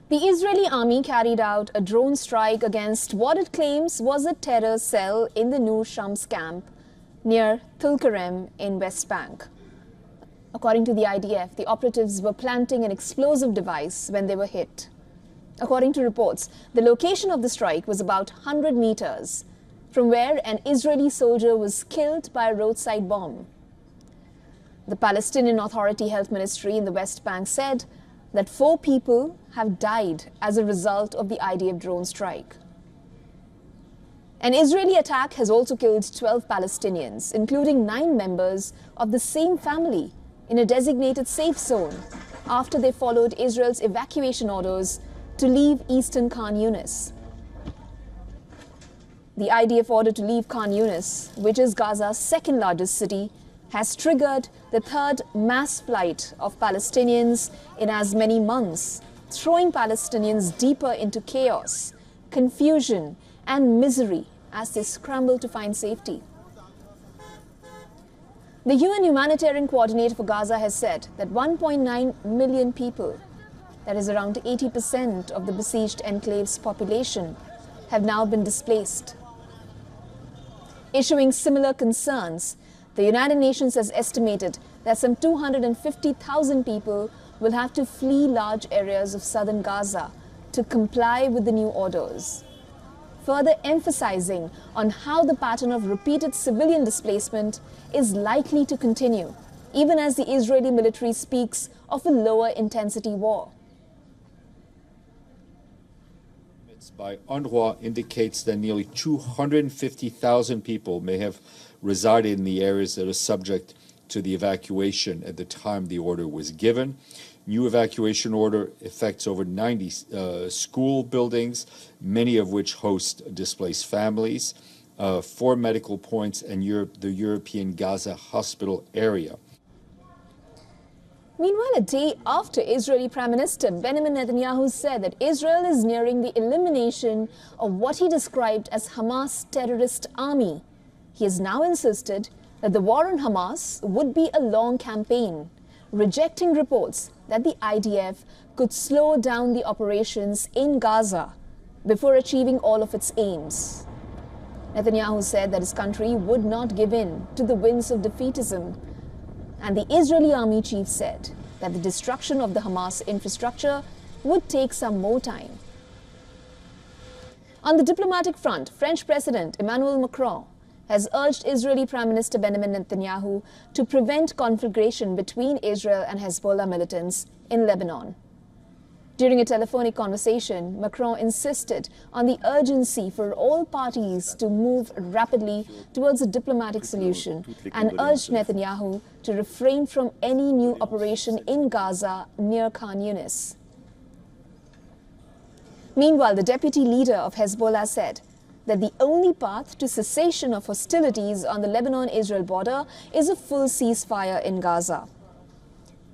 The Israeli army carried out a drone strike against what it claims was a terror cell in the Nur Shams camp near Tulkarm in West Bank. According to the IDF, the operatives were planting an explosive device when they were hit. According to reports, the location of the strike was about 100 meters from where an Israeli soldier was killed by a roadside bomb. The Palestinian Authority Health Ministry in the West Bank said that 4 people have died as a result of the IDF drone strike. An Israeli attack has also killed 12 Palestinians, including 9 members of the same family, in a designated safe zone after they followed Israel's evacuation orders to leave eastern Khan Yunis. The IDF order to leave Khan Yunis, which is Gaza's second largest city, has triggered the 3rd mass flight of Palestinians in as many months, throwing Palestinians deeper into chaos, confusion and misery as they scramble to find safety. The UN Humanitarian Coordinator for Gaza has said that 1.9 million people, that is around 80% of the besieged enclave's population, have now been displaced. Issuing similar concerns, the United Nations has estimated that some 250,000 people will have to flee large areas of southern Gaza to comply with the new orders, further emphasizing on how the pattern of repeated civilian displacement is likely to continue, even as the Israeli military speaks of a lower intensity war. By UNRWA indicates that nearly 250,000 people may have resided in the areas that are subject to the evacuation at the time the order was given. New evacuation order affects over 90 school buildings, many of which host displaced families, 4 medical points, and the European Gaza hospital area. Meanwhile, a day after Israeli Prime Minister Benjamin Netanyahu said that Israel is nearing the elimination of what he described as Hamas' terrorist army, he has now insisted that the war on Hamas would be a long campaign, rejecting reports that the IDF could slow down the operations in Gaza before achieving all of its aims. Netanyahu said that his country would not give in to the winds of defeatism, and the Israeli army chief said that the destruction of the Hamas infrastructure would take some more time. On the diplomatic front, French President Emmanuel Macron has urged Israeli Prime Minister Benjamin Netanyahu to prevent conflagration between Israel and Hezbollah militants in Lebanon. During a telephonic conversation, Macron insisted on the urgency for all parties to move rapidly towards a diplomatic solution and urged Netanyahu to refrain from any new operation in Gaza near Khan Yunis. Meanwhile, the deputy leader of Hezbollah said that the only path to cessation of hostilities on the Lebanon-Israel border is a full ceasefire in Gaza.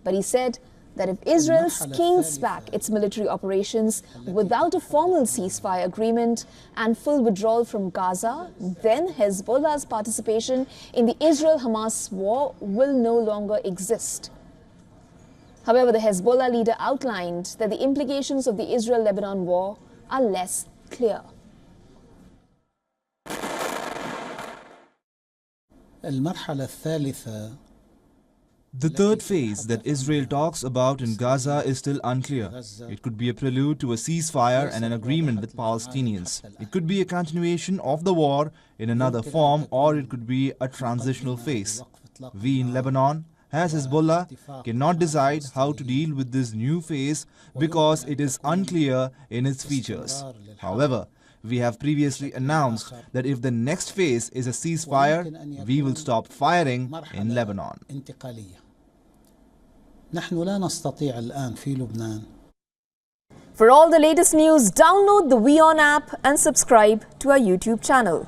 But he said that if Israel scales back its military operations without a formal ceasefire agreement and full withdrawal from Gaza, then Hezbollah's participation in the Israel-Hamas war will no longer exist. However, the Hezbollah leader outlined that the implications of the Israel-Lebanon war are less clear. The third phase that Israel talks about in Gaza is still unclear. It could be a prelude to a ceasefire and an agreement with Palestinians. It could be a continuation of the war in another form, or it could be a transitional phase. We in Lebanon, as Hezbollah, cannot decide how to deal with this new phase because it is unclear in its features. However, we have previously announced that if the next phase is a ceasefire, we will stop firing in Lebanon. For all the latest news, download the WION app and subscribe to our YouTube channel.